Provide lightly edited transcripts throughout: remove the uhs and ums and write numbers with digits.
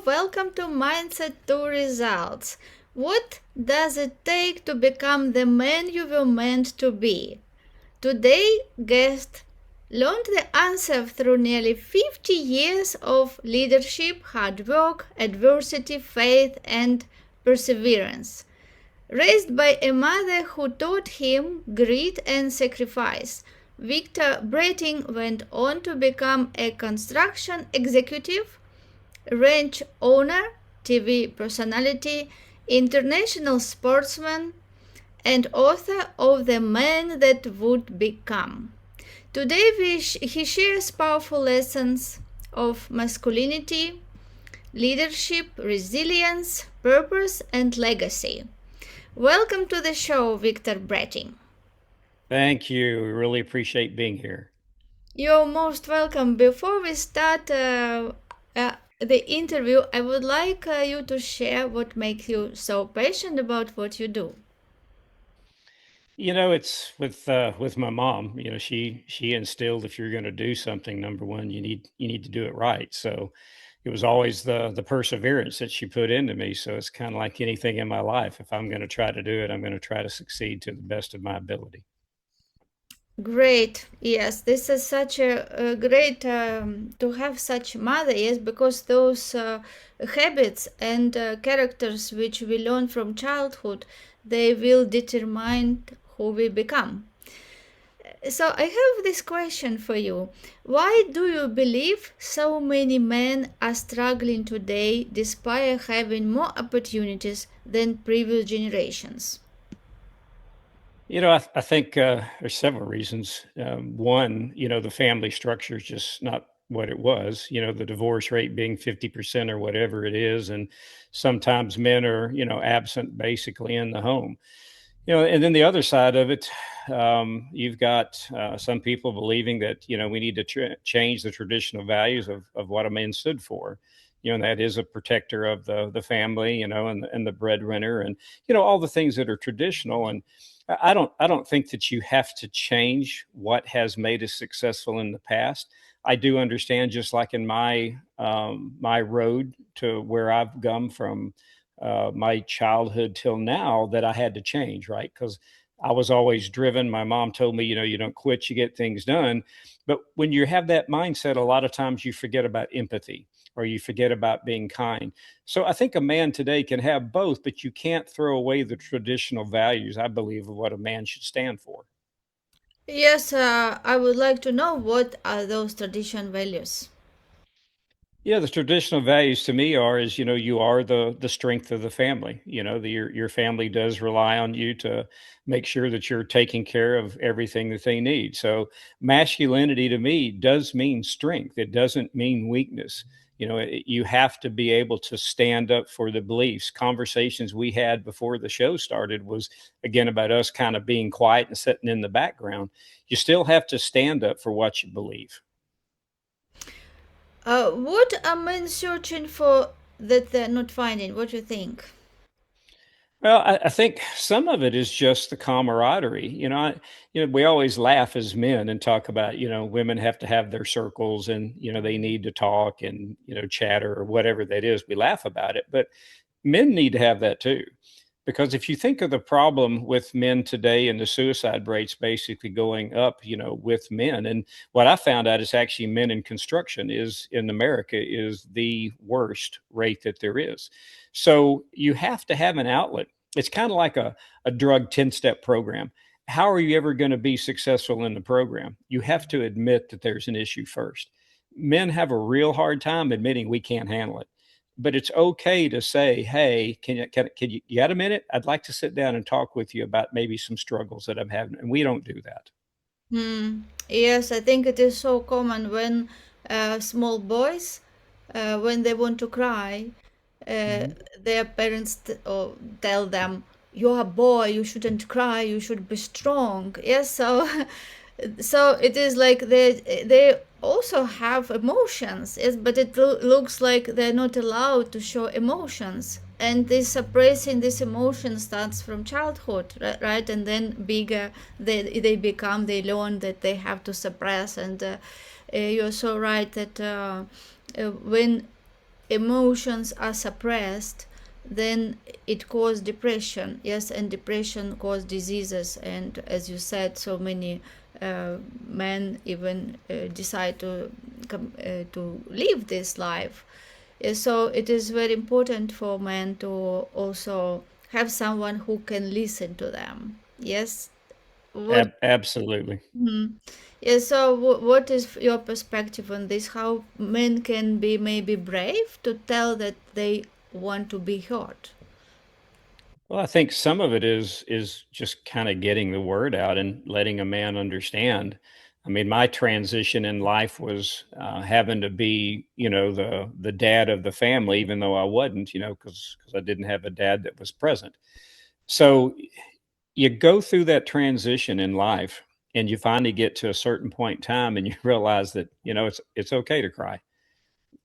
Hello, welcome to MIndset2Results. What does it take to become the man you were meant to be? Today, guest learned the answer through nearly 50 years of leadership, hard work, adversity, faith, and perseverance. Raised by a mother who taught him grit and sacrifice, Victor Bretting went on to become a construction executive, ranch owner, TV personality, international sportsman, and author of The Man That Would Become. Today he shares powerful lessons of masculinity, leadership, resilience, purpose, and legacy. Welcome to the show, Victor Bretting. Thank you. We really appreciate being here. You're most welcome. Before we start the interview, I would like you to share what makes you so passionate about what you do. It's with my mom. She instilled if you're going to do something, number one, you need to do it right. So it was always the perseverance that she put into me. So it's kind of like anything in my life. If I'm going to try to do it, I'm going to try to succeed to the best of my ability. Great. Yes, this is such a great to have such mother. Yes, because those habits and characters which we learn from childhood, they will determine who we become. So I have this question for you. Why do you believe so many men are struggling today despite having more opportunities than previous generations? I think there's several reasons. One, the family structure is just not what it was. The divorce rate being 50% or whatever it is, and sometimes men are, absent basically in the home. And then the other side of it, you've got some people believing that we need to change the traditional values of what a man stood for. And that is a protector of the family, and the breadwinner, and all the things that are traditional. And I don't think that you have to change what has made us successful in the past. I do understand, just like in my road to where I've come from, my childhood till now, that I had to change, right? Because I was always driven. My mom told me, you don't quit, you get things done. But when you have that mindset, a lot of times you forget about empathy, or you forget about being kind. So I think a man today can have both, but you can't throw away the traditional values, I believe, of what a man should stand for. Yes, I would like to know what are those tradition values. Yeah, the traditional values to me you are the strength of the family. Your family does rely on you to make sure that you're taking care of everything that they need. So masculinity to me does mean strength. It doesn't mean weakness. You have to be able to stand up for the beliefs. Conversations we had before the show started was, again, about us kind of being quiet and sitting in the background. You still have to stand up for what you believe. What are men searching for that they're not finding? What do you think? Well, I think some of it is just the camaraderie. We always laugh as men and talk about, women have to have their circles, and, they need to talk and, chatter or whatever that is. We laugh about it, but men need to have that too. Because if you think of the problem with men today and the suicide rates basically going up, with men, and what I found out is actually men in construction is in America is the worst rate that there is. So you have to have an outlet. It's kind of like a drug 10-step program. How are you ever going to be successful in the program? You have to admit that there's an issue first. Men have a real hard time admitting we can't handle it, but it's okay to say, "Hey, you got a minute? I'd like to sit down and talk with you about maybe some struggles that I'm having." And we don't do that. Hmm. Yes, I think it is so common when small boys, when they want to cry, uh, Mhm. their parents or tell them, "You're a boy. You shouldn't cry. You should be strong." Yes, so so it is like they also have emotions. Yes, but it looks like they're not allowed to show emotions, and this suppressing this emotion starts from childhood, right? And then bigger they become, they learn that they have to suppress. And you're so right that when emotions are suppressed, then it causes depression. Yes, and depression causes diseases. And as you said, so many men even decide to live this life. So it is very important for men to also have someone who can listen to them. Yes. What? Absolutely. Mhm. Yeah, so what is your perspective on this? How men can be maybe brave to tell that they want to be heard? Well, I think some of it is just kind of getting the word out and letting a man understand. I mean, my transition in life was having to be, the dad of the family, even though I wasn't, because I didn't have a dad that was present. So you go through that transition in life, and you finally get to a certain point in time, and you realize that it's okay to cry.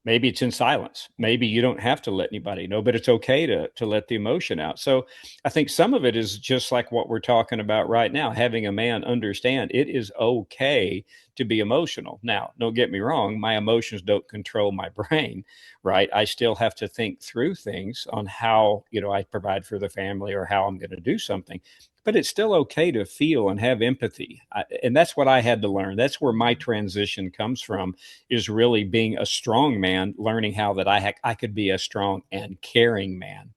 Maybe it's in silence. Maybe you don't have to let anybody know, but it's okay to let the emotion out. So I think some of it is just like what we're talking about right now, having a man understand it is okay to be emotional. Now, don't get me wrong, my emotions don't control my brain, right? I still have to think through things on how, I provide for the family or how I'm going to do something. But it's still okay to feel and have empathy. And that's what I had to learn. That's where my transition comes from, is really being a strong man, learning how that I could be a strong and caring man.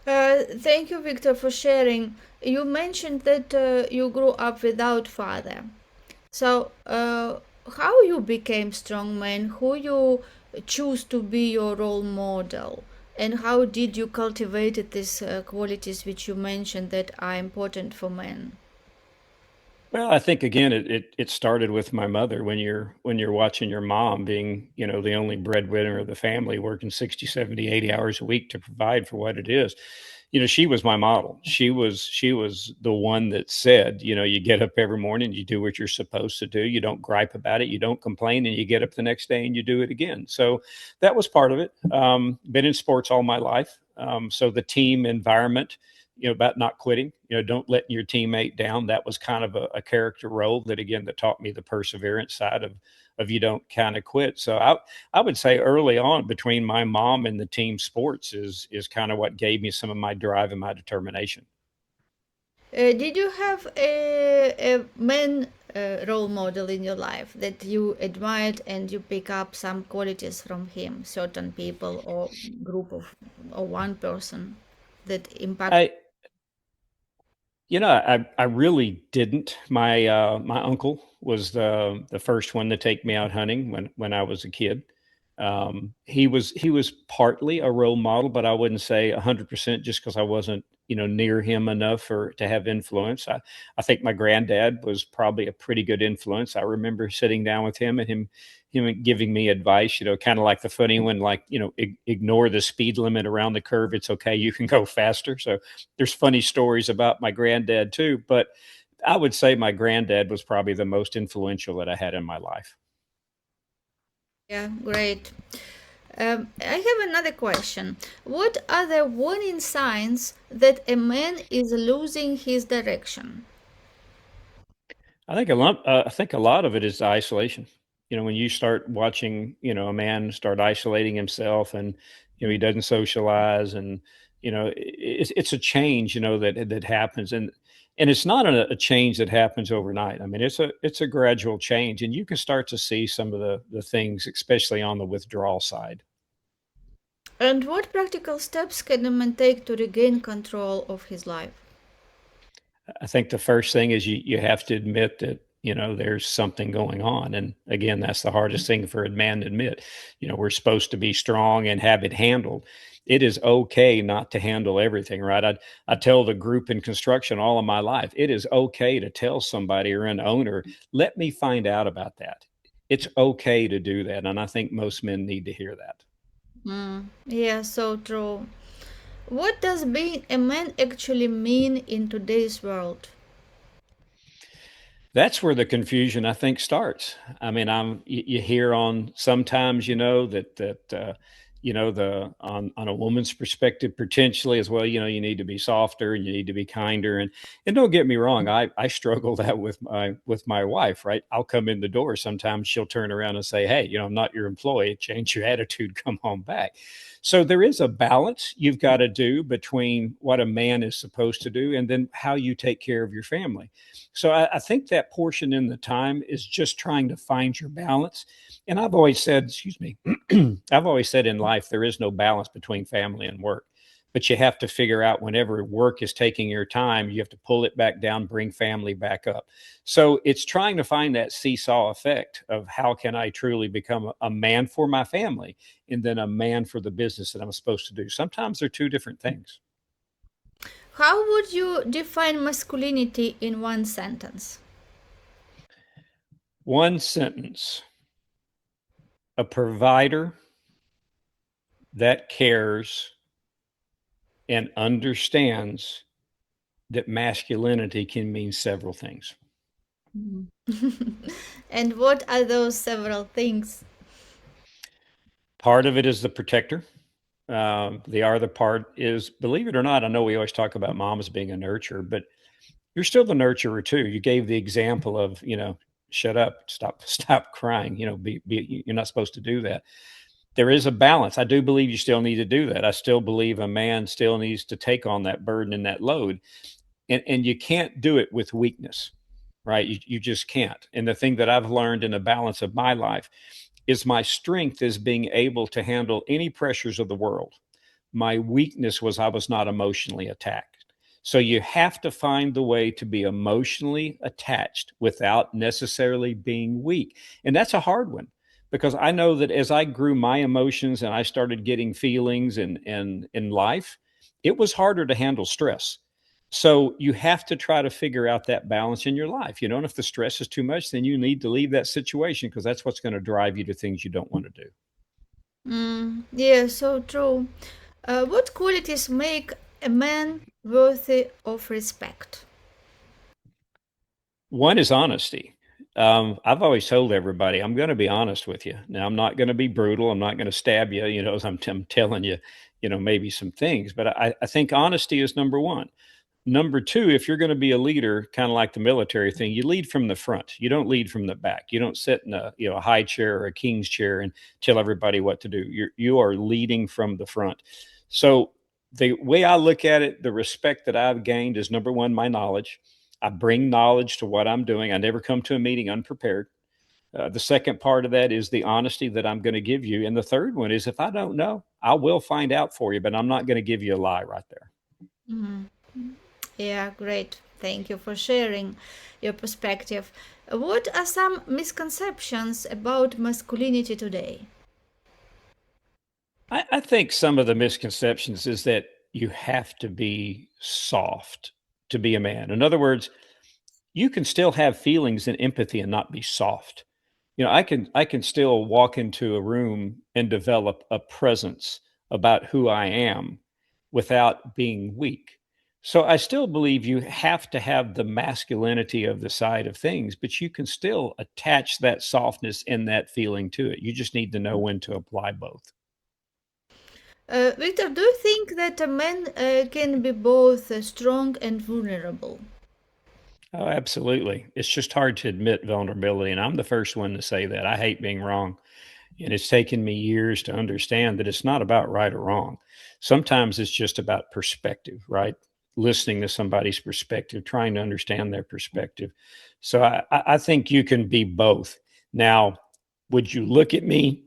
Thank you, Victor, for sharing. You mentioned that you grew up without father. So, how you became strong man? Who you choose to be your role model? And how did you cultivate these qualities which you mentioned that are important for men? Well, I think again, it started with my mother. When you're watching your mom being, the only breadwinner of the family, working 60, 70, 80 hours a week to provide for what it is. She was my model. She was the one that said, you get up every morning, you do what you're supposed to do, you don't gripe about it, you don't complain, and you get up the next day and you do it again. So that was part of it. Been in sports all my life. So the team environment, about not quitting, don't let your teammate down. That was kind of a character role that, again, that taught me the perseverance side of you don't kind of quit. So I would say early on, between my mom and the team sports is kind of what gave me some of my drive and my determination. Did you have a man role model in your life that you admired and you pick up some qualities from him, certain people or group of or one person that impact? I I really didn't. My uncle was the first one to take me out hunting when I was a kid. He was partly a role model, but I wouldn't say 100% just because I wasn't, near him enough for to have influence. I think my granddad was probably a pretty good influence. I remember sitting down with him giving me advice, kind of like the funny one, like, ignore the speed limit around the curve. It's okay. You can go faster. So there's funny stories about my granddad too, but I would say my granddad was probably the most influential that I had in my life. Yeah, great. I have another question. What are the warning signs that a man is losing his direction? I think a lot of it is isolation. When you start watching, a man start isolating himself, and he doesn't socialize, and it's a change, that happens, and it's not a change that happens overnight. I mean, it's a gradual change, and you can start to see some of the things, especially on the withdrawal side. And what practical steps can a man take to regain control of his life? I think the first thing is you have to admit that, there's something going on. And again, that's the hardest thing for a man to admit. We're supposed to be strong and have it handled. It is okay not to handle everything, right? I tell the group in construction all of my life, it is okay to tell somebody or an owner, let me find out about that. It's okay to do that. And I think most men need to hear that. Yeah, so true. What does being a man actually mean in today's world? That's where the confusion, I think, starts. I mean, you hear on sometimes, that the on a woman's perspective potentially as well. You need to be softer and you need to be kinder. And don't get me wrong, I struggle that with my wife, right? I'll come in the door, sometimes she'll turn around and say, hey, I'm not your employee, change your attitude, come on back. So there is a balance you've got to do between what a man is supposed to do and then how you take care of your family. So I think that portion in the time is just trying to find your balance. And I've always said, excuse me, I've always said in life, there is no balance between family and work. But you have to figure out whenever work is taking your time, you have to pull it back down, bring family back up. So it's trying to find that seesaw effect of how can I truly become a man for my family and then a man for the business that I'm supposed to do. Sometimes they're two different things. How would you define masculinity in one sentence? One sentence: a provider that cares and understands that masculinity can mean several things. Mhm. And what are those several things? Part of it is the protector. The other part is, believe it or not, I know we always talk about mom as being a nurturer, but you're still the nurturer too. You gave the example of, shut up, stop crying. You're not supposed to do that. There is a balance. I do believe you still need to do that. I still believe a man still needs to take on that burden and that load, and you can't do it with weakness, right? You just can't. And the thing that I've learned in the balance of my life is my strength is being able to handle any pressures of the world. My weakness was I was not emotionally attacked. So you have to find the way to be emotionally attached without necessarily being weak. And that's a hard one because I know that as I grew my emotions and I started getting feelings in life, it was harder to handle stress. So you have to try to figure out that balance in your life. And if the stress is too much, then you need to leave that situation because that's what's going to drive you to things you don't want to do. Yeah, so true. What qualities make a man worthy of respect? One is honesty. I've always told everybody, I'm going to be honest with you. Now, I'm not going to be brutal. I'm not going to stab you, as I'm telling you, maybe some things. But I think honesty is number one. Number two, if you're going to be a leader, kind of like the military thing, you lead from the front. You don't lead from the back. You don't sit in a high chair or a king's chair and tell everybody what to do. You are leading from the front. So the way I look at it, the respect that I've gained is number one, my knowledge. I bring knowledge to what I'm doing. I never come to a meeting unprepared. The second part of that is the honesty that I'm going to give you. And the third one is if I don't know, I will find out for you, but I'm not going to give you a lie right there. Mhm. Yeah, great. Thank you for sharing your perspective. What are some misconceptions about masculinity today? I think some of the misconceptions is that you have to be soft to be a man. In other words, you can still have feelings and empathy and not be soft. I can still walk into a room and develop a presence about who I am without being weak. So I still believe you have to have the masculinity of the side of things, but you can still attach that softness and that feeling to it. You just need to know when to apply both. Victor, do you think that a man can be both strong and vulnerable? Oh, absolutely. It's just hard to admit vulnerability. And I'm the first one to say that. I hate being wrong. And it's taken me years to understand that it's not about right or wrong. Sometimes it's just about perspective, right? Listening to somebody's perspective, trying to understand their perspective. So I think you can be both. Now, would you look at me,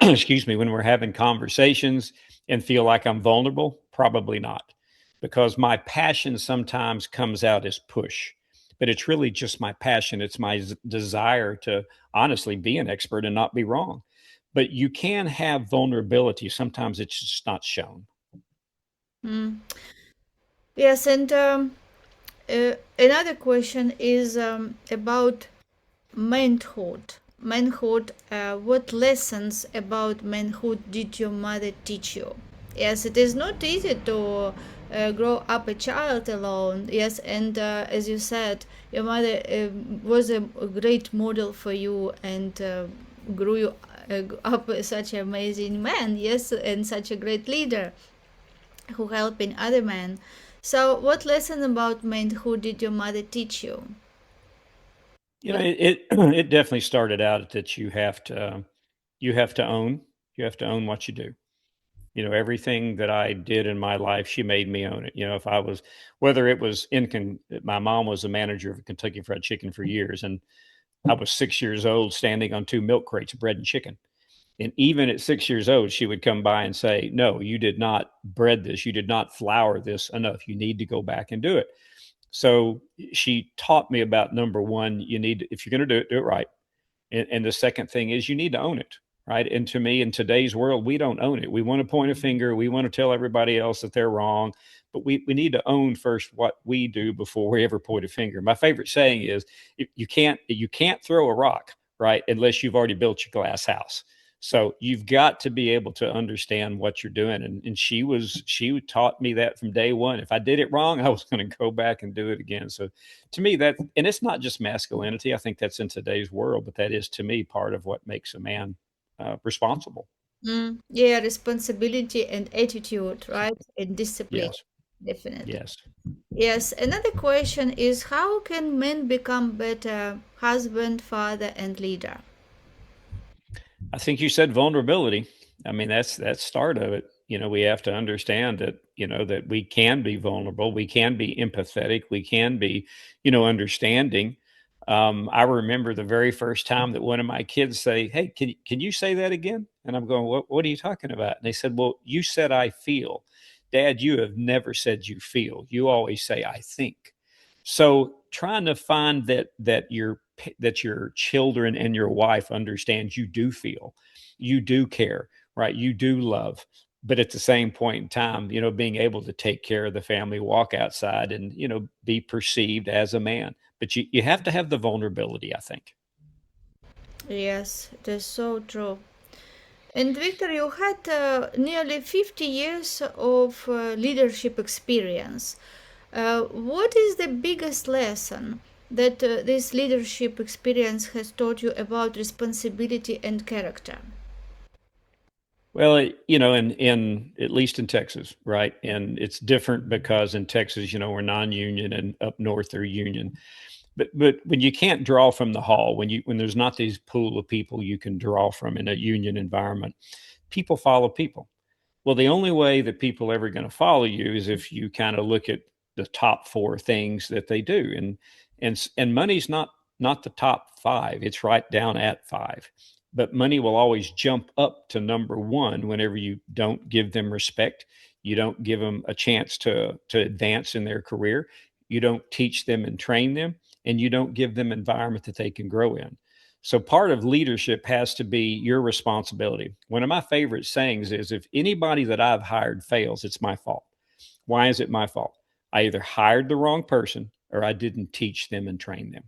excuse me, when we're having conversations and feel like I'm vulnerable? Probably not, because my passion sometimes comes out as push, but it's really just my passion. It's my desire to honestly be an expert and not be wrong. But you can have vulnerability. Sometimes it's just not shown. Mm. Yes, and another question is about manhood. Manhood, what lessons about manhood did your mother teach you? Yes, it is not easy to grow up a child alone. Yes, and as you said, your mother was a great model for you and grew you up with such an amazing man, yes, and such a great leader who helping other men. So, what lesson about manhood did your mother teach you? It definitely started out that you have to own what you do. Everything that I did in my life, she made me own it. If I was, whether it was my mom was a manager of Kentucky Fried Chicken for years, and I was 6 years old standing on two milk crates of bread and chicken. And even at 6 years old, she would come by and say, "No, you did not bread this. You did not flour this enough. You need to go back and do it." So she taught me about number one, if you're going to do it right. And the second thing is you need to own it, right? And to me, in today's world, we don't own it. We want to point a finger. We want to tell everybody else that they're wrong. But we need to own first what we do before we ever point a finger. My favorite saying is you can't throw a rock, right, unless you've already built your glass house. So you've got to be able to understand what you're doing. And she taught me that from day one. If I did it wrong, I was going to go back and do it again. So to me, and it's not just masculinity. I think that's in today's world, but that is to me part of what makes a man responsible. Yeah, responsibility and attitude, right? And discipline, Yes. definitely. Yes. Yes, another question is how can men become better husband, father, and leader? I think you said vulnerability. I mean, that's start of it. We have to understand that, that we can be vulnerable, we can be empathetic, we can be, understanding. I remember the very first time that one of my kids say, "Hey, can you say that again?" And I'm going, "What are you talking about?" And they said, "Well, you said I feel. Dad, you have never said you feel. You always say I think." So trying to find that your children and your wife understand you do feel, you do care, right? You do love. But at the same point in time, being able to take care of the family, walk outside and, be perceived as a man. But you have to have the vulnerability, I think. Yes, that's so true. And Victor, you had nearly 50 years of leadership experience. What is the biggest lesson that this leadership experience has taught you about responsibility and character? Well, in at least in Texas, right? And it's different because in Texas, we're non-union, and up north they're union. But when you can't draw from the hall, when there's not these pool of people you can draw from in a union environment, people follow people. Well, the only way that people are ever going to follow you is if you kind of look at the top four things that they do, and money's not the top five; it's right down at five. But money will always jump up to number one whenever you don't give them respect, you don't give them a chance to advance in their career, you don't teach them and train them, and you don't give them environment that they can grow in. So part of leadership has to be your responsibility. One of my favorite sayings is if anybody that I've hired fails, it's my fault. Why is it my fault? I either hired the wrong person or I didn't teach them and train them.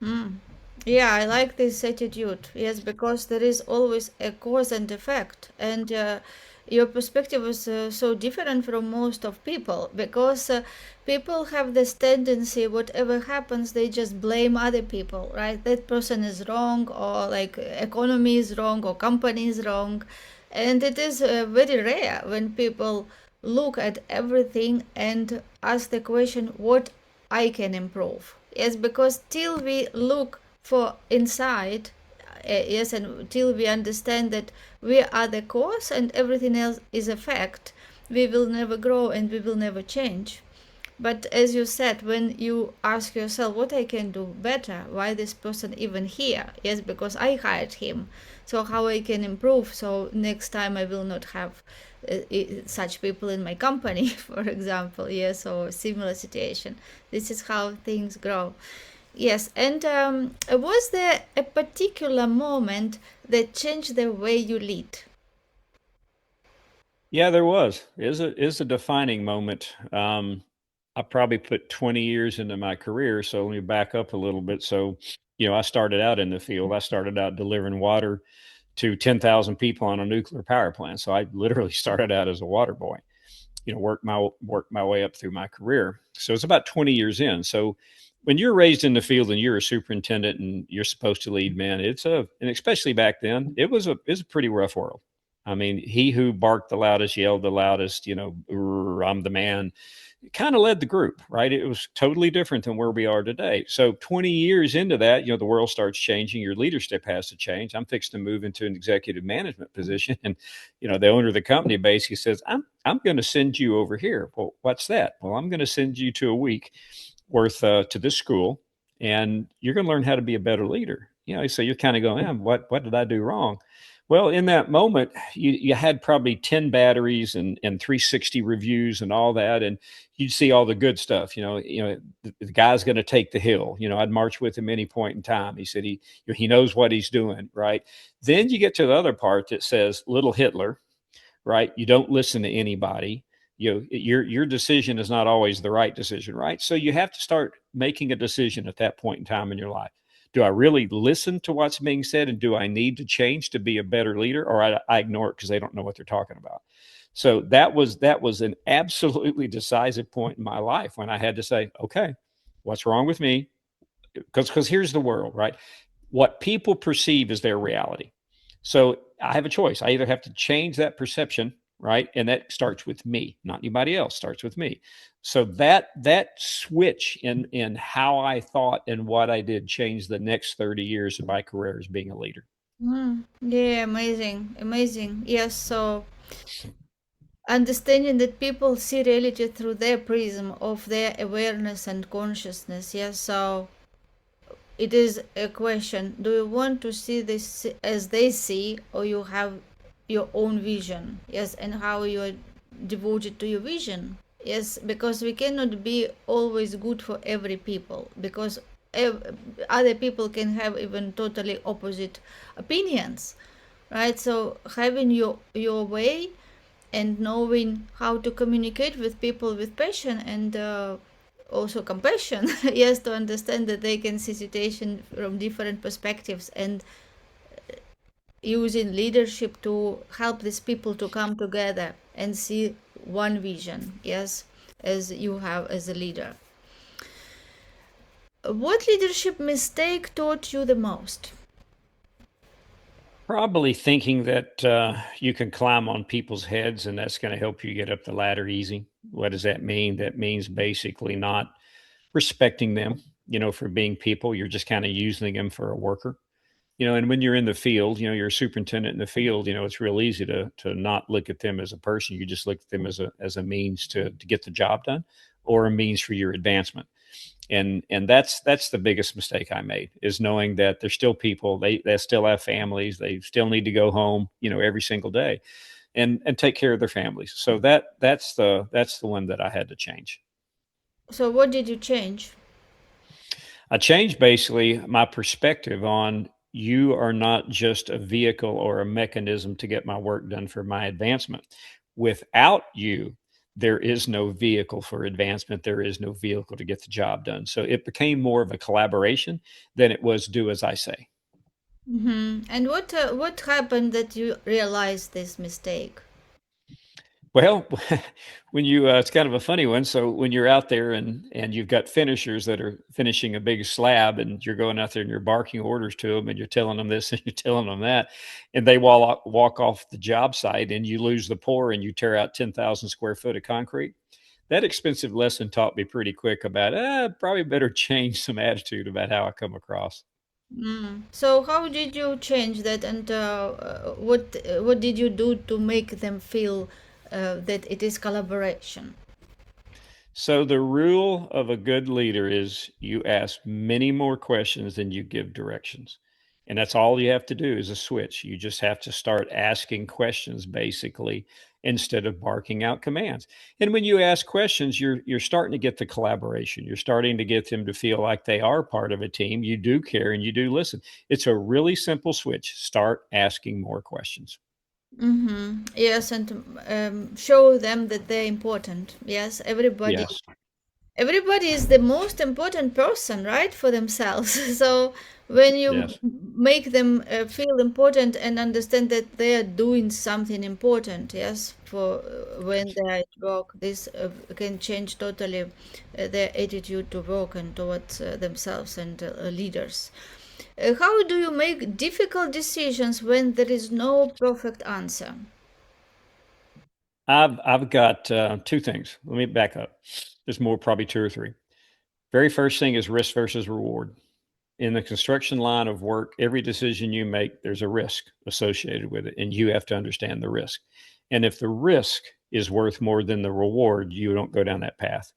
Mm. Yeah, I like this attitude. Yes, because there is always a cause and effect, and your perspective is so different from most of people because people have this tendency, whatever happens, they just blame other people, right? That person is wrong, or like economy is wrong, or company is wrong, and it is very rare when people look at everything and ask the question, what I can improve. Yes, because till we look for inside, yes, and till we understand that we are the cause and everything else is effect, we will never grow and we will never change. But as you said, when you ask yourself what I can do better, why this person even here? Yes, because I hired him. So how I can improve? So next time I will not have such people in my company, for example. Yes, or similar situation. This is how things grow. Yes, and was there a particular moment that changed the way you lead? Yeah, there was. Is a defining moment. I probably put 20 years into my career, so let me back up a little bit. So, I started out in the field. I started out delivering water to 10,000 people on a nuclear power plant. So I literally started out as a water boy. Worked my way up through my career. So it's about 20 years in. So when you're raised in the field and you're a superintendent and you're supposed to lead men, and especially back then, it was a pretty rough world. I mean, he who barked the loudest, yelled the loudest, I'm the man, kind of led the group, right? It was totally different than where we are today. So 20 years into that, the world starts changing. Your leadership has to change. I'm fixed to move into an executive management position. And, the owner of the company basically says, I'm going to send you over here. Well, what's that? Well, I'm going to send you to a week worth to this school, and you're going to learn how to be a better leader. So you're kind of going, what did I do wrong? Well, in that moment, you had probably 10 batteries and 360 reviews and all that, and you'd see all the good stuff. The guy's going to take the hill. I'd march with him any point in time. He said he knows what he's doing, right? Then you get to the other part that says little Hitler, right? You don't listen to anybody. Your decision is not always the right decision, right? So you have to start making a decision at that point in time in your life. Do I really listen to what's being said, and do I need to change to be a better leader, or I ignore it because they don't know what they're talking about? So that was an absolutely decisive point in my life when I had to say, okay, what's wrong with me? Because here's the world, right? What people perceive as their reality. So I have a choice. I either have to change that perception, right? And that starts with me, not anybody else, starts with me. So that switch in how I thought and what I did changed the next 30 years of my career as being a leader. Yeah, amazing, amazing. Yes, so understanding that people see reality through their prism of their awareness and consciousness. Yes, so it is a question: do you want to see this as they see, or you have your own vision? Yes, and how you are devoted to your vision. Yes, because we cannot be always good for every people, because other people can have even totally opposite opinions, right? So having your way and knowing how to communicate with people with passion and also compassion, yes, to understand that they can see situation from different perspectives, and using leadership to help these people to come together and see one vision, yes, as you have as a leader. What leadership mistake taught you the most? Probably thinking that you can climb on people's heads and that's going to help you get up the ladder easy. What does that mean? That means basically not respecting them, for being people. You're just kind of using them for a worker. And when you're in the field, you're a superintendent in the field, it's real easy to not look at them as a person. You just look at them as a means to get the job done, or a means for your advancement. And that's the biggest mistake I made, is knowing that they're still people. They still have families. They still need to go home, every single day, and take care of their families. So that's the one that I had to change. So what did you change? I changed basically my perspective on, you are not just a vehicle or a mechanism to get my work done for my advancement. Without you, there is no vehicle for advancement. There is no vehicle to get the job done. So it became more of a collaboration than it was do as I say. And what happened that you realized this mistake? Well, when it's kind of a funny one. So when you're out there and you've got finishers that are finishing a big slab, and you're going out there and you're barking orders to them, and you're telling them this and you're telling them that, and they walk off the job site, and you lose the pour and you tear out 10,000 square foot of concrete. That expensive lesson taught me pretty quick about, probably better change some attitude about how I come across. So how did you change that, and what did you do to make them feel that it is collaboration? So the rule of a good leader is you ask many more questions than you give directions. And that's all you have to do is a switch. You just have to start asking questions basically, instead of barking out commands. And when you ask questions, you're starting to get the collaboration. You're starting to get them to feel like they are part of a team. You do care and you do listen. It's a really simple switch. Start asking more questions. Yes, and show them that they're important. Yes, everybody Yes. Everybody is the most important person, right, for themselves. So when you Yes. make them feel important and understand that they are doing something important, yes, for when they are at work, this can change totally their attitude to work and towards themselves and leaders. How do you make difficult decisions when there is no perfect answer? I've got two things. Let me back up. There's more, probably two or three. Very first thing is risk versus reward. In the construction line of work, every decision you make, there's a risk associated with it, and you have to understand the risk. And if the risk is worth more than the reward, you don't go down that path.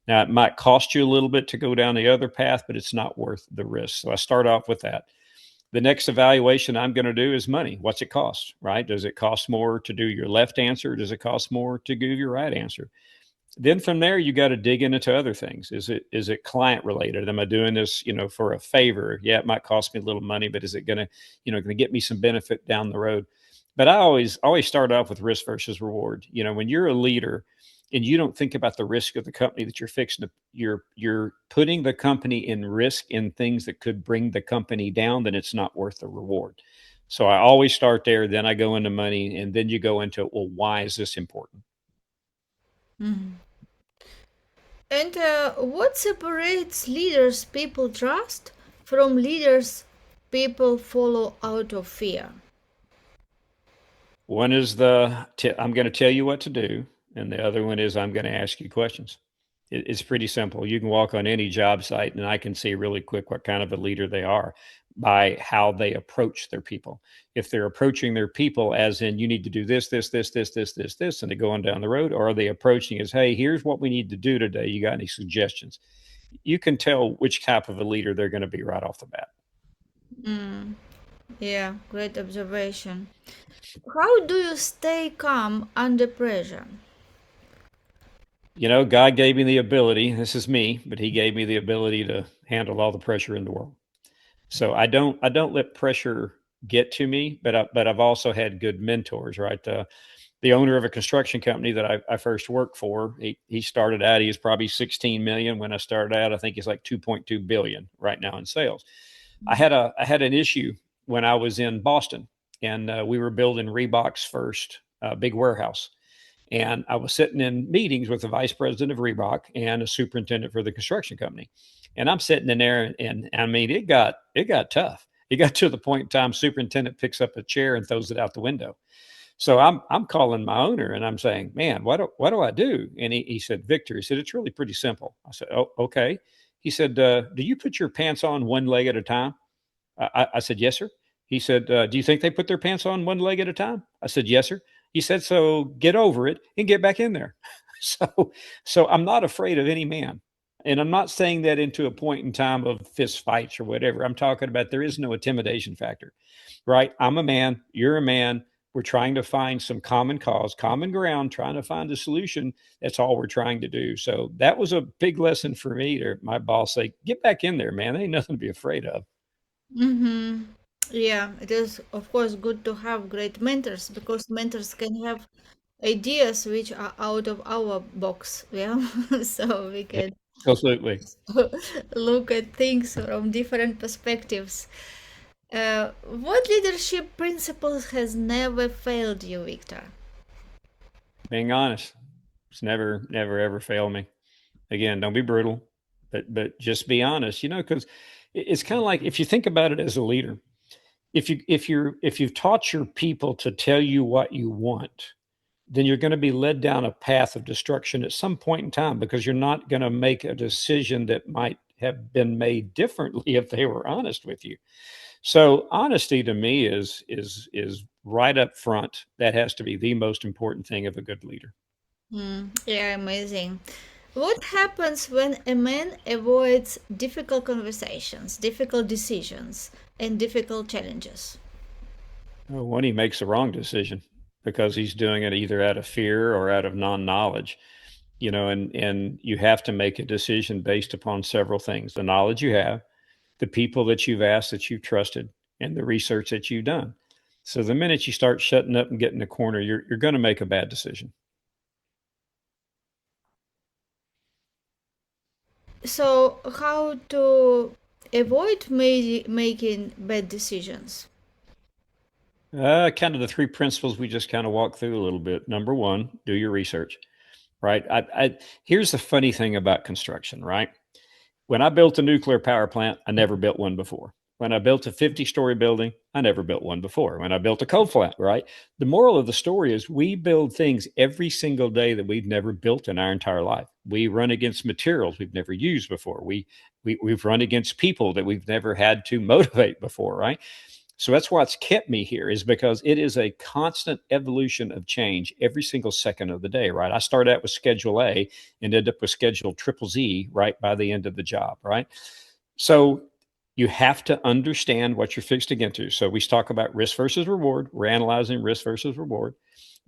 Now, it might cost you a little bit to go down the other path, but it's not worth the risk. So I start off with that. The next evaluation I'm going to do is money. What's it cost, right? Does it cost more to do your left answer? Does it cost more to give your right answer? Then from there you got to dig into other things. Is it client related? Am I doing this for a favor? Yeah, it might cost me a little money, but is it going to going to get me some benefit down the road? But I always start off with risk versus reward. When you're a leader and you don't think about the risk of the company that you're fixing to, you're putting the company in risk in things that could bring the company down, then it's not worth the reward. So I always start there, then I go into money, and then you go into, well, why is this important? Mhm. And what separates leaders people trust from leaders people follow out of fear? One is I'm going to tell you what to do, and the other one is I'm going to ask you questions. It's pretty simple. You can walk on any job site, and I can see really quick what kind of a leader they are by how they approach their people. If they're approaching their people as in, you need to do this, this, this, this, this, this, this, and they go on down the road, or are they approaching as, hey, here's what we need to do today. You got any suggestions? You can tell which type of a leader they're going to be right off the bat. Mm, yeah, great observation. How do you stay calm under pressure? God gave me the ability, this is me, but he gave me the ability to handle all the pressure in the world. So I don't let pressure get to me, but I've also had good mentors, right? The owner of a construction company that I first worked for, he started out, he was probably 16 million when I started out. I think he's like 2.2 billion right now in sales. I had an issue when I was in Boston, and we were building Reebok's first big warehouse. And I was sitting in meetings with the vice president of Reebok and a superintendent for the construction company. And I'm sitting in there, and I mean, it got tough. It got to the point in time, superintendent picks up a chair and throws it out the window. So I'm calling my owner and I'm saying, man, what do I do? And he said, Victor, he said, it's really pretty simple. I said, oh, okay. He said, do you put your pants on one leg at a time? I said, yes, sir. He said, do you think they put their pants on one leg at a time? I said, yes, sir. He said, so get over it and get back in there. So I'm not afraid of any man. And I'm not saying that into a point in time of fist fights or whatever. I'm talking about there is no intimidation factor, right? I'm a man. You're a man. We're trying to find some common cause, common ground, trying to find a solution. That's all we're trying to do. So that was a big lesson for me to my boss say, get back in there, man. There ain't nothing to be afraid of. Mm-hmm. Yeah, it is, of course, good to have great mentors because mentors can have ideas which are out of our box. Yeah, so we Yeah, can absolutely. look at things from different perspectives. What leadership principles has never failed you, Victor? Being honest. It's never, ever failed me. Again, don't be brutal, but just be honest, because it's kind of like if you think about it as a leader, if you've taught your people to tell you what you want, then you're going to be led down a path of destruction at some point in time because you're not going to make a decision that might have been made differently if they were honest with you. So honesty to me is right up front. That has to be the most important thing of a good leader. Yeah, amazing. What happens when a man avoids difficult conversations, difficult decisions, and difficult challenges? When he makes the wrong decision because he's doing it either out of fear or out of non-knowledge, and you have to make a decision based upon several things: the knowledge you have, the people that you've asked, that you've trusted, and the research that you've done. So the minute you start shutting up and getting in the corner, you're going to make a bad decision. So, how to avoid making bad decisions? Kind of the three principles we just kind of walked through a little bit. Number one, do your research, right? Here's the funny thing about construction, right? When I built a nuclear power plant, I never built one before. When I built a 50-story building, I never built one before. When I built a coal plant, right? The moral of the story is we build things every single day that we've never built in our entire life. We run against materials we've never used before. We've run against people that we've never had to motivate before, right? So that's what's kept me here is because it is a constant evolution of change every single second of the day, right? I started out with Schedule A and ended up with Schedule Triple Z right by the end of the job, right? So you have to understand what you're fixed into. So we talk about risk versus reward. We're analyzing risk versus reward.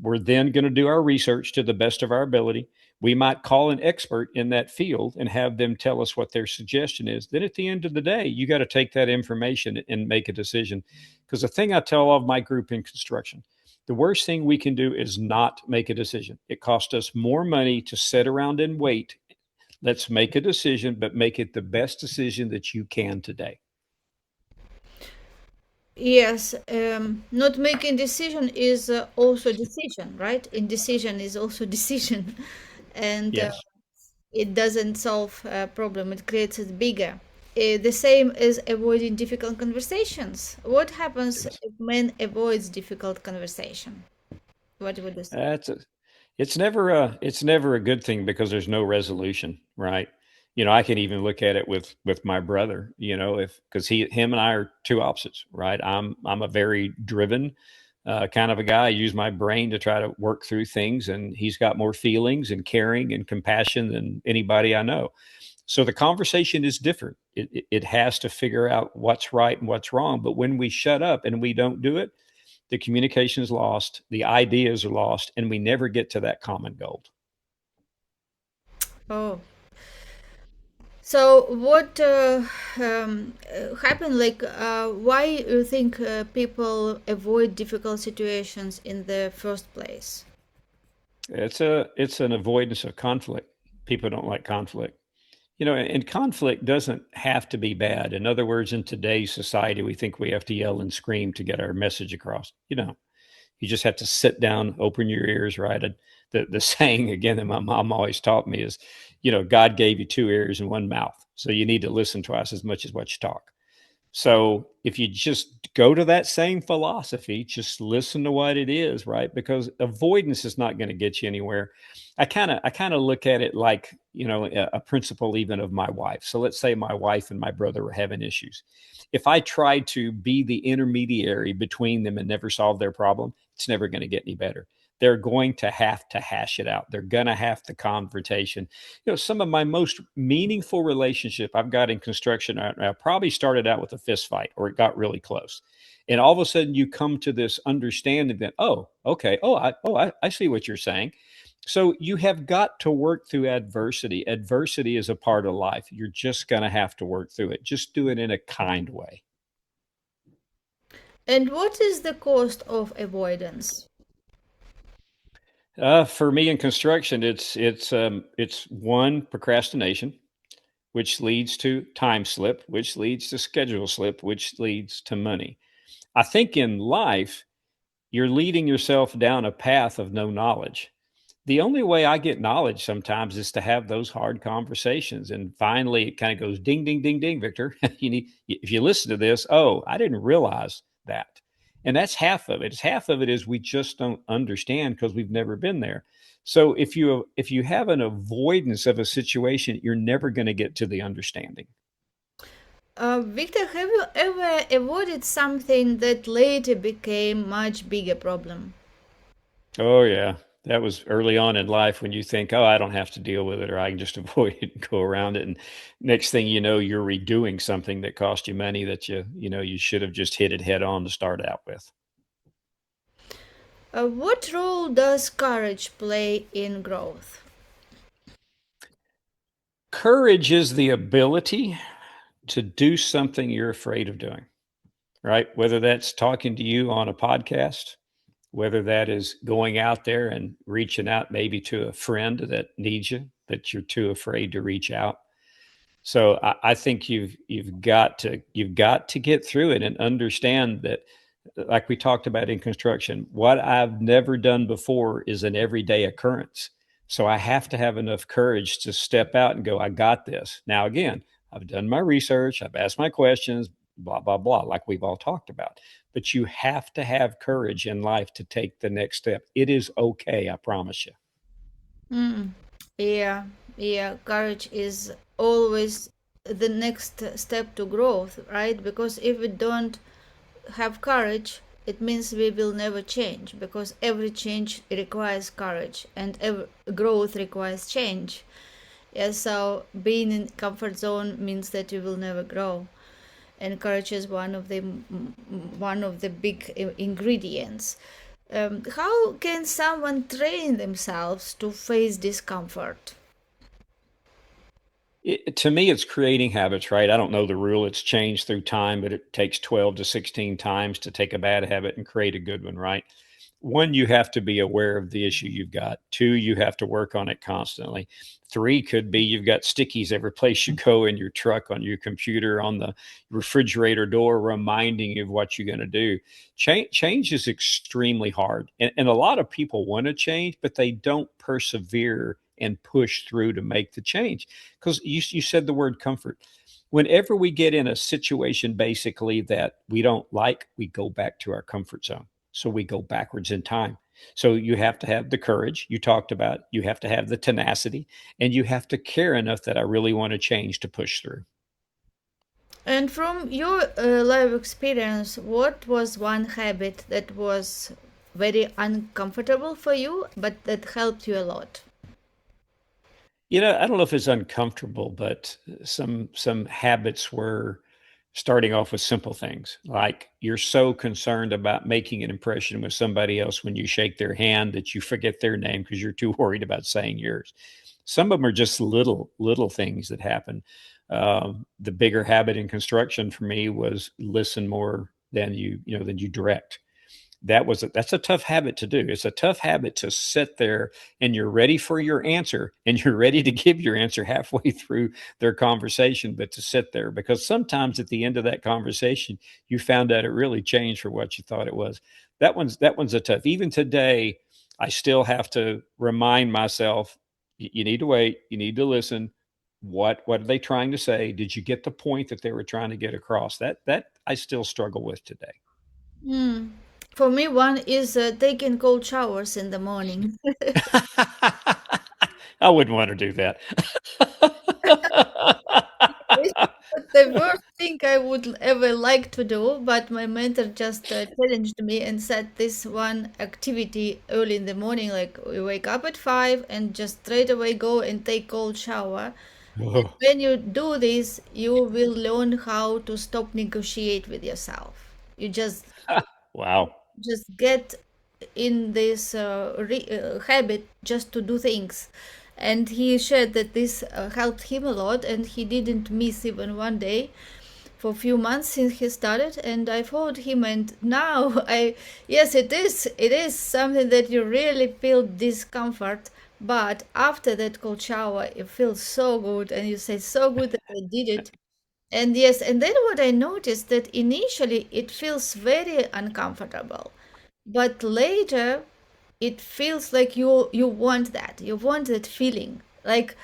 We're then going to do our research to the best of our ability. We might call an expert in that field and have them tell us what their suggestion is. Then at the end of the day, you got to take that information and make a decision. Because the thing I tell all of my group in construction, the worst thing we can do is not make a decision. It costs us more money to sit around and wait. Let's make a decision, but make it the best decision that you can today. Yes, not making decision is also decision, right? Indecision is also decision, and Yes. it doesn't solve a problem; it creates it bigger. The same as avoiding difficult conversations. What happens Yes. if man avoids difficult conversation? What would you say? That's a, it's never a good thing because there's no resolution, right? I can even look at it with my brother, if because him and I are two opposites, right? I'm a very driven kind of a guy. I use my brain to try to work through things, and he's got more feelings and caring and compassion than anybody I know. So the conversation is different. It has to figure out what's right and what's wrong. But when we shut up and we don't do it, the communication is lost, the ideas are lost, and we never get to that common goal. Oh, so what happened? Like, why you think people avoid difficult situations in the first place? It's an avoidance of conflict. People don't like conflict. And conflict doesn't have to be bad. In other words, in today's society, we think we have to yell and scream to get our message across. You just have to sit down, open your ears, right? The saying again that my mom always taught me is, God gave you two ears and one mouth. So you need to listen twice as much as what you talk. So if you just go to that same philosophy, just listen to what it is, right? Because avoidance is not going to get you anywhere. I kind of look at it like, a principle even of my wife. So let's say my wife and my brother were having issues. If I try to be the intermediary between them and never solve their problem, it's never going to get any better. They're going to have to hash it out. They're going to have the confrontation. Some of my most meaningful relationship I've got in construction, I probably started out with a fist fight or it got really close. And all of a sudden you come to this understanding that, oh, okay. I see what you're saying. So you have got to work through adversity. Adversity is a part of life. You're just going to have to work through it. Just do it in a kind way. And what is the cost of avoidance? For me in construction, it's one procrastination, which leads to time slip, which leads to schedule slip, which leads to money. I think in life, you're leading yourself down a path of no knowledge. The only way I get knowledge sometimes is to have those hard conversations. And finally, it kind of goes ding, ding, ding, ding, Victor. If you listen to this, oh, I didn't realize that. And that's half of it. Half of it is we just don't understand because we've never been there. So if you have an avoidance of a situation, you're never going to get to the understanding. Victor, have you ever avoided something that later became much bigger problem? Oh yeah. That was early on in life when you think, oh, I don't have to deal with it or I can just avoid it and go around it. And next thing you know, you're redoing something that cost you money that you should have just hit it head on to start out with. What role does courage play in growth? Courage is the ability to do something you're afraid of doing, right? Whether that's talking to you on a podcast, whether that is going out there and reaching out maybe to a friend that needs you, that you're too afraid to reach out. So I think you've got to get through it and understand that, like we talked about in construction, what I've never done before is an everyday occurrence. So I have to have enough courage to step out and go, I got this. Now, again, I've done my research, I've asked my questions, blah, blah, blah, like we've all talked about. But you have to have courage in life to take the next step. It is okay, I promise you. Mm. Yeah, yeah, courage is always the next step to growth, right? Because if we don't have courage, it means we will never change because every change requires courage and every growth requires change. Yeah, so being in comfort zone means that you will never grow. And courage is one of the big ingredients. How can someone train themselves to face discomfort? To me, it's creating habits, right? I don't know the rule. It's changed through time, but it takes 12 to 16 times to take a bad habit and create a good one, right? One, you have to be aware of the issue you've got. Two, you have to work on it constantly. Three could be you've got stickies every place you go in your truck, on your computer, on the refrigerator door, reminding you of what you're going to do. Change is extremely hard. And a lot of people want to change, but they don't persevere and push through to make the change. Because you said the word comfort. Whenever we get in a situation basically that we don't like, we go back to our comfort zone. So we go backwards in time. So you have to have the courage you talked about, you have to have the tenacity, and you have to care enough that I really want to change to push through. And from your life experience, what was one habit that was very uncomfortable for you, but that helped you a lot? I don't know if it's uncomfortable, but some habits were starting off with simple things. Like you're so concerned about making an impression with somebody else when you shake their hand that you forget their name because you're too worried about saying yours. Some of them are just little things that happen. The bigger habit in construction for me was listen more than you direct. That's a tough habit to do. It's a tough habit to sit there and you're ready for your answer and you're ready to give your answer halfway through their conversation, but to sit there because sometimes at the end of that conversation, you found out it really changed for what you thought it was. That one's a tough. Even today, I still have to remind myself, you need to wait, you need to listen. What are they trying to say? Did you get the point that they were trying to get across? That I still struggle with today. Hmm. For me, one is taking cold showers in the morning. I wouldn't want to do that. It's not the worst thing I would ever like to do, but my mentor just challenged me and said this one activity early in the morning, like we wake up at 5 and just straight away go and take cold shower. Oh, When you do this, you will learn how to stop negotiate with yourself. You wow. just get in this habit just to do things. And he shared that this helped him a lot, and he didn't miss even one day for a few months since he started. And I followed him, and now yes, it is something that you really feel discomfort. But after that cold shower, it feels so good, and you say, so good that I did it. And yes, and then what I noticed that initially it feels very uncomfortable, but later it feels like you want that feeling, like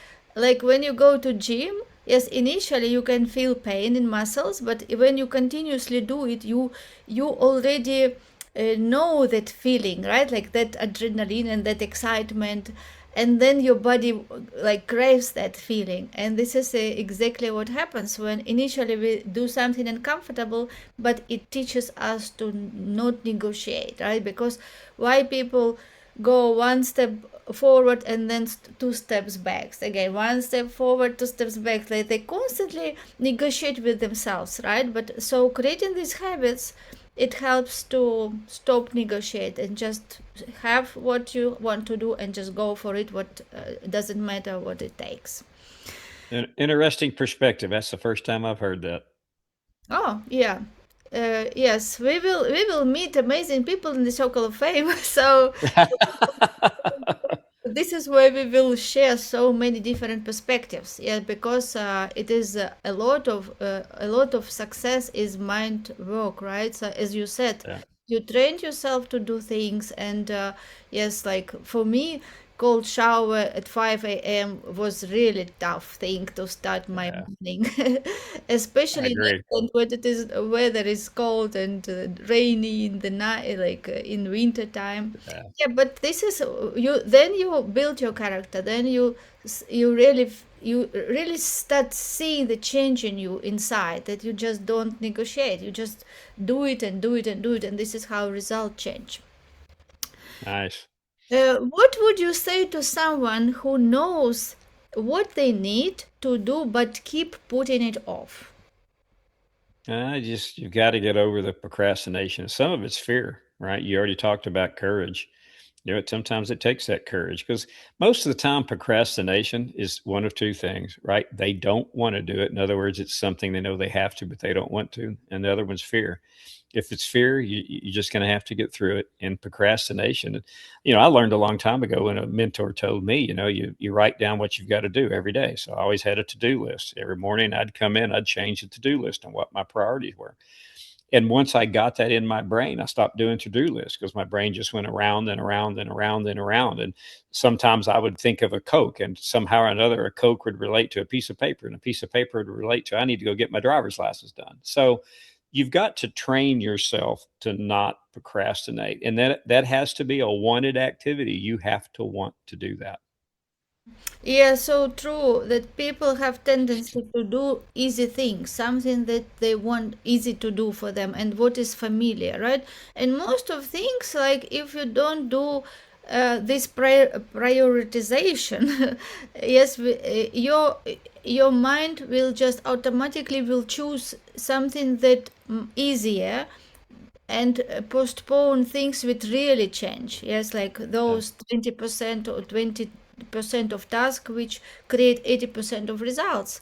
when you go to gym. Yes, initially you can feel pain in muscles, but when you continuously do it, you already know that feeling, right? Like that adrenaline and that excitement, and then your body like craves that feeling. And this is exactly what happens when initially we do something uncomfortable, but it teaches us to not negotiate, right? Because why people go one step forward and then two steps back, again one step forward, two steps back, like they constantly negotiate with themselves, right? But so creating these habits, it helps to stop negotiate and just have what you want to do and just go for it, what doesn't matter what it takes. An interesting perspective. That's the first time I've heard that. Oh yeah. Yes, we will meet amazing people in the circle of fame. So this is where we will share so many different perspectives. Yeah, because it is a lot of success is mind work, right? So as you said, Yeah. you trained yourself to do things, and yes, like for me, cold shower at 5 a.m. was really tough thing to start my Yeah. morning, I especially in agree. England when it is weather is cold and rainy in the night, like in winter time. Yeah. Yeah, but this is you. Then you build your character. Then you really you really start seeing the change in you inside. That you just don't negotiate. You just do it and do it and do it, and this is how results change. Nice. What would you say to someone who knows what they need to do but keep putting it off? You've got to get over the procrastination. Some of it's fear, right? You already talked about courage. Sometimes it takes that courage because most of the time procrastination is one of two things, right? They don't want to do it. In other words, it's something they know they have to, but they don't want to. And the other one's fear. If it's fear, you're just going to have to get through it. And procrastination, I learned a long time ago when a mentor told me, you write down what you've got to do every day. So I always had a to-do list. Every morning I'd come in, I'd change the to-do list on what my priorities were. And once I got that in my brain, I stopped doing to-do lists because my brain just went around and around and around and around. And sometimes I would think of a Coke, and somehow or another, a Coke would relate to a piece of paper, and a piece of paper would relate to I need to go get my driver's license done. So you've got to train yourself to not procrastinate, and that has to be a wanted activity. You have to want to do that. Yeah, so true that people have tendency to do easy things, something that they want easy to do for them and what is familiar, right? And most of things, like if you don't do this prioritization, yes, your mind will just automatically will choose something that easier and postpone things with really change. Yes, like Yeah. those 20% or 20% of tasks which create 80% of results.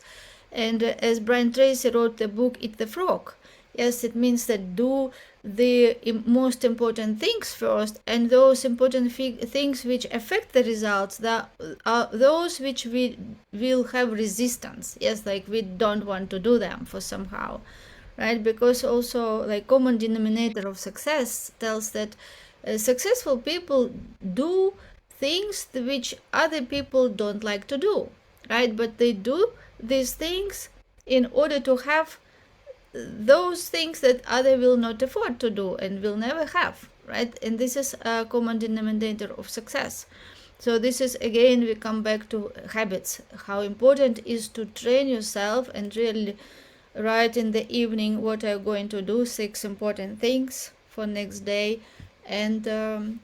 And as Brian Tracy wrote the book Eat the Frog, yes, it means that do the most important things first, and those important things which affect the results, that are those which we will have resistance. Yes, like we don't want to do them for somehow, right? Because also like common denominator of success tells that successful people do things which other people don't like to do, right? But they do these things in order to have those things that other will not afford to do and will never have, right? And this is a common denominator of success. So this is again we come back to habits, how important is to train yourself and really write in the evening what I'm going to do, 6 important things for next day, and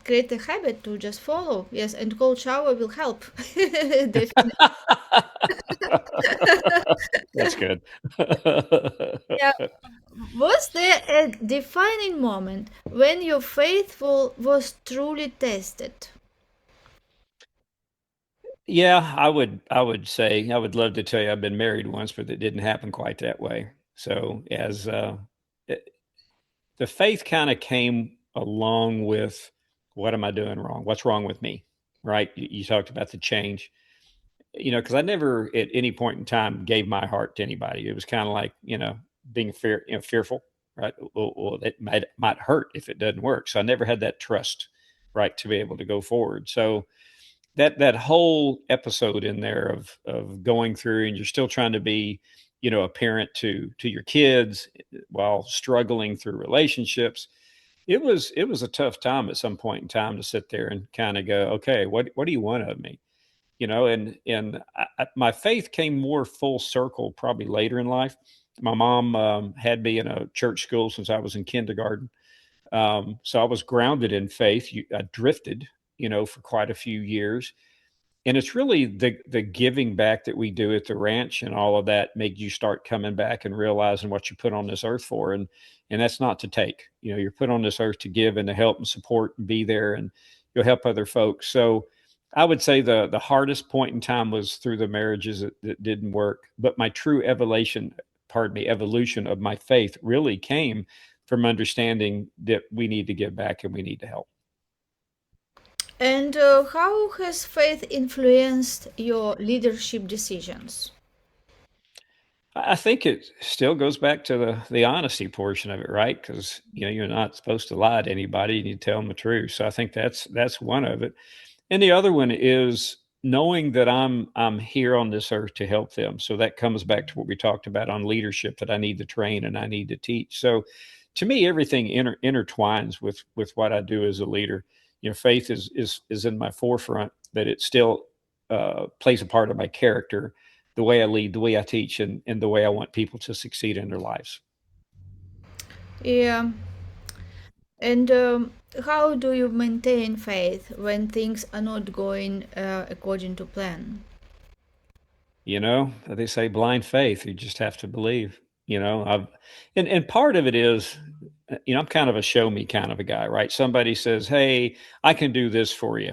create a habit to just follow. Yes, and cold shower will help. Definitely. That's good. Yeah. Was there a defining moment when your faithful was truly tested? Yeah, I would say I would love to tell you I've been married once, but it didn't happen quite that way. So as it, the faith kind of came along with what am I doing wrong? What's wrong with me? Right? You talked about the change, because I never at any point in time gave my heart to anybody. It was kind of like, being fearful, right? Well, it might hurt if it doesn't work. So I never had that trust, right, to be able to go forward. So that whole episode in there of going through and you're still trying to be a parent to your kids while struggling through relationships. It was a tough time at some point in time to sit there and kind of go, okay, what do you want of me? And my faith came more full circle probably later in life. My mom had me in a church school since I was in kindergarten, so I was grounded in faith. I drifted, for quite a few years, and it's really the giving back that we do at the ranch and all of that make you start coming back and realizing what you put on this earth for. And that's not to take. You're put on this earth to give and to help and support and be there, and you'll help other folks. So I would say the hardest point in time was through the marriages that didn't work. But my true evolution of my faith really came from understanding that we need to give back and we need to help. And how has faith influenced your leadership decisions? I think it still goes back to the honesty portion of it, right? Because you're not supposed to lie to anybody, and you tell them the truth. So I think that's one of it. And the other one is knowing that I'm here on this earth to help them. So that comes back to what we talked about on leadership, that I need to train and I need to teach. So to me, everything intertwines with what I do as a leader. Faith is in my forefront, that it still plays a part of my character, the way I lead, the way I teach, and the way I want people to succeed in their lives. Yeah. And how do you maintain faith when things are not going according to plan? They say blind faith. You just have to believe. And part of it is, I'm kind of a show me kind of a guy, right? Somebody says, "Hey, I can do this for you.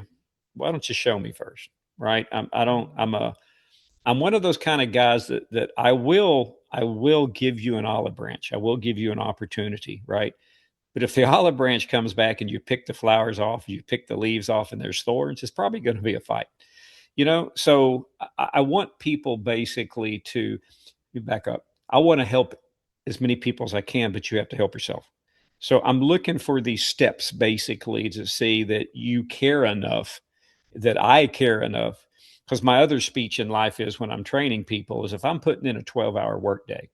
Why don't you show me first?" Right? I don't. I'm one of those kind of guys that I will give you an olive branch. I will give you an opportunity, right? But if the olive branch comes back and you pick the flowers off, you pick the leaves off, and there's thorns, it's probably going to be a fight. So I want people basically to back up. I want to help as many people as I can, but you have to help yourself. So I'm looking for these steps basically to see that you care enough, that I care enough. Because my other speech in life is, when I'm training people, is if I'm putting in a 12-hour workday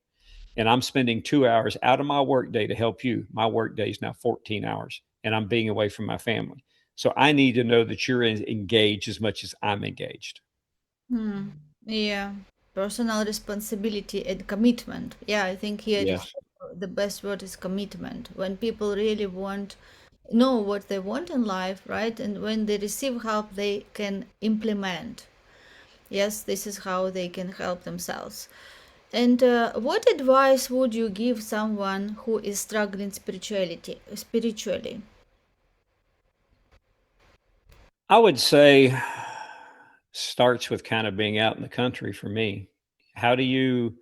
and I'm spending 2 hours out of my workday to help you, my workday is now 14 hours and I'm being away from my family. So I need to know that you're engaged as much as I'm engaged. Hmm. Yeah. Personal responsibility and commitment. Yeah, I think here is Yes. the best word is commitment. When people really know what they want in life, right? And when they receive help, they can implement. Yes, this is how they can help themselves. And what advice would you give someone who is struggling spiritually? I would say starts with kind of being out in the country for me. How do you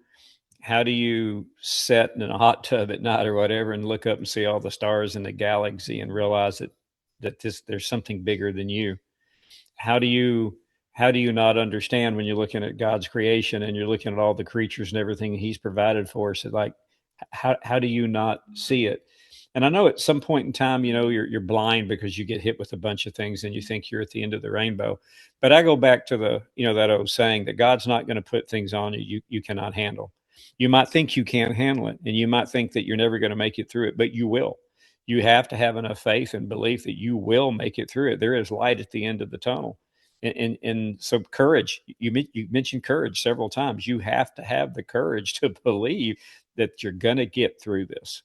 how do you sit in a hot tub at night or whatever and look up and see all the stars in the galaxy and realize that there's something bigger than you? How do you how do you not understand when you're looking at God's creation and you're looking at all the creatures and everything He's provided for us? Like, how do you not see it? And I know at some point in time, you're blind because you get hit with a bunch of things and you think you're at the end of the rainbow. But I go back to that old saying that God's not going to put things on you cannot handle. You might think you can't handle it, and you might think that you're never going to make it through it, but you will. You have to have enough faith and belief that you will make it through it. There is light at the end of the tunnel. And so courage, you mentioned courage several times. You have to have the courage to believe that you're going to get through this.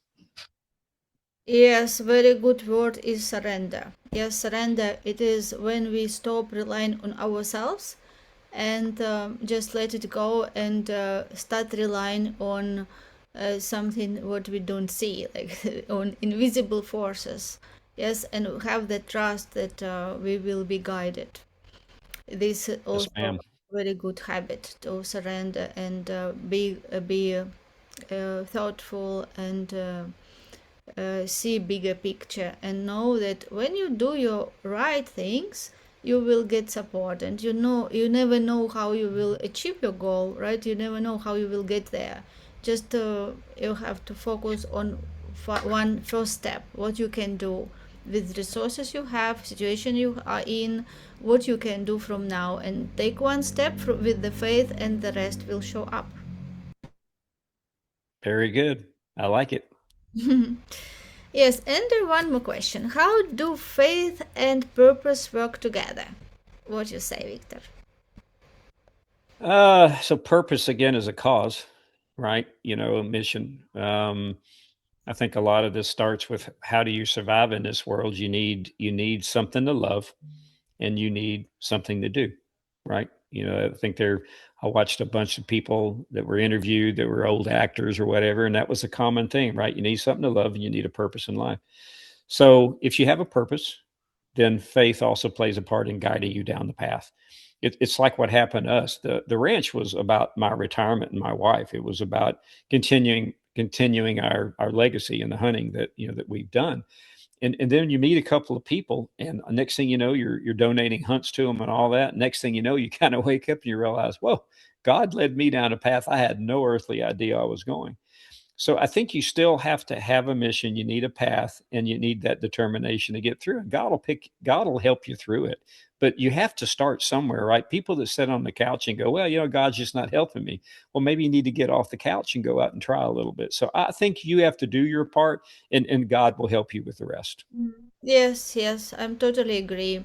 Yes, very good word is surrender. Yes, surrender. It is when we stop relying on ourselves and just let it go and start relying on something what we don't see, like on invisible forces. Yes, and have the trust that we will be guided. This is Yes, also ma'am. very good habit to surrender and be thoughtful and see bigger picture and know that when you do your right things you will get support, and you never know how you will achieve your goal, right? You never know how you will get there. Just you have to focus on one first step, what you can do with resources you have, situation you are in, what you can do from now, and take one step with the faith, and the rest will show up. Very good. I like it. Yes, and one more question. How do faith and purpose work together? What you say, Victor? So purpose again is a cause, right? A mission. I think a lot of this starts with, how do you survive in this world? You need something to love, and you need something to do, right? I think I watched a bunch of people that were interviewed that were old actors or whatever, and that was a common thing, right? You need something to love and you need a purpose in life. So if you have a purpose, then faith also plays a part in guiding you down the path. It's like what happened to us. The ranch was about my retirement and my wife. It was about continuing our legacy and the hunting that we've done. And then you meet a couple of people, and next thing you know, you're donating hunts to them and all that. Next thing you know, you kind of wake up and you realize, whoa, God led me down a path I had no earthly idea I was going. So I think you still have to have a mission. You need a path, and you need that determination to get through. And God will help you through it. But you have to start somewhere, right? People that sit on the couch and go, well, God's just not helping me. Well, maybe you need to get off the couch and go out and try a little bit. So I think you have to do your part, and God will help you with the rest. Yes, yes, I'm totally agree.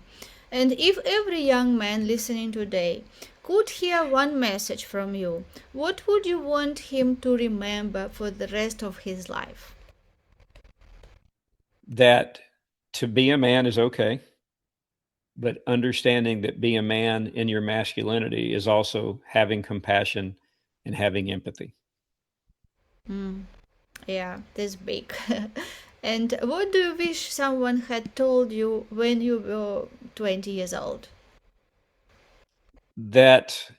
And if every young man listening today could hear one message from you, what would you want him to remember for the rest of his life? That to be a man is okay, but understanding that being a man in your masculinity is also having compassion and having empathy. Mm, yeah, this big. And what do you wish someone had told you when you were 20 years old? That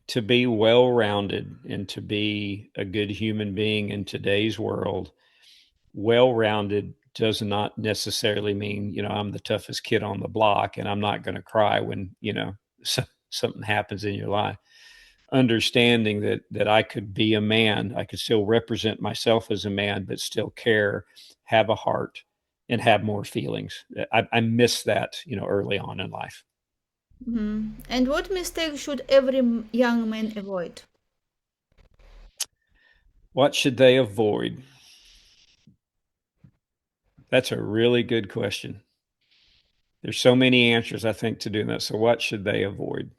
to be well rounded and to be a good human being in today's world, well rounded does not necessarily mean, I'm the toughest kid on the block and I'm not going to cry when, something happens in your life. Understanding that I could be a man, I could still represent myself as a man, but still care, have a heart, and have more feelings. I miss that, early on in life. And what mistake should every young man avoid? What should they avoid? That's a really good question. There's so many answers, I think, to doing that. So, what should they avoid?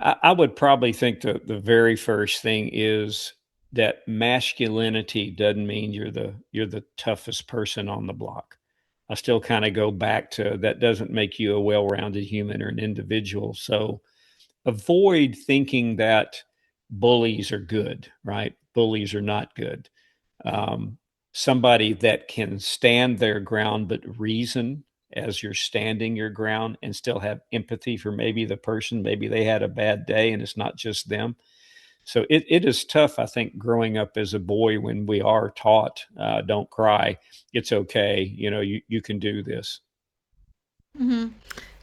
I would probably think the very first thing is that masculinity doesn't mean you're the toughest person on the block. I still kind of go back to that doesn't make you a well-rounded human or an individual. So avoid thinking that bullies are good, right? Bullies are not good. Um, Somebody that can stand their ground but reason as you're standing your ground and still have empathy for maybe the person, maybe they had a bad day and it's not just them. So it is tough, I think, growing up as a boy when we are taught, don't cry, it's okay, you can do this. Hmm.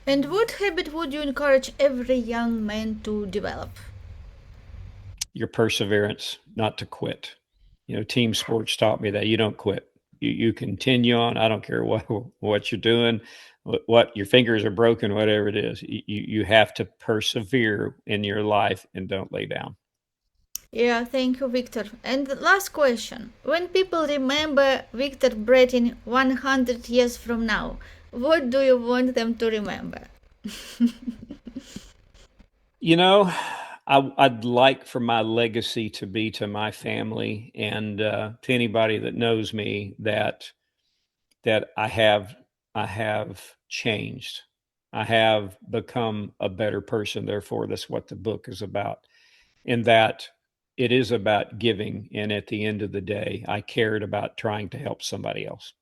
And what habit would you encourage every young man to develop? Your perseverance, not to quit. Team sports taught me that you don't quit. You continue on. I don't care what you're doing, what your fingers are broken, whatever it is. You have to persevere in your life and don't lay down. Yeah, thank you, Victor. And the last question. When people remember Victor Breton 100 years from now, what do you want them to remember? You know, I'd like for my legacy to be to my family and to anybody that knows me that I have changed. I have become a better person. Therefore, that's what the book is about. In that it is about giving, and at the end of the day, I cared about trying to help somebody else.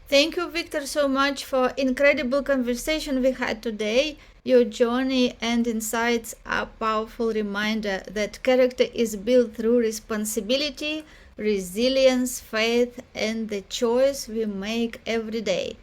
Thank you, Victor, so much for incredible conversation we had today. Your journey and insights are powerful reminder that character is built through responsibility, resilience, faith, and the choice we make every day.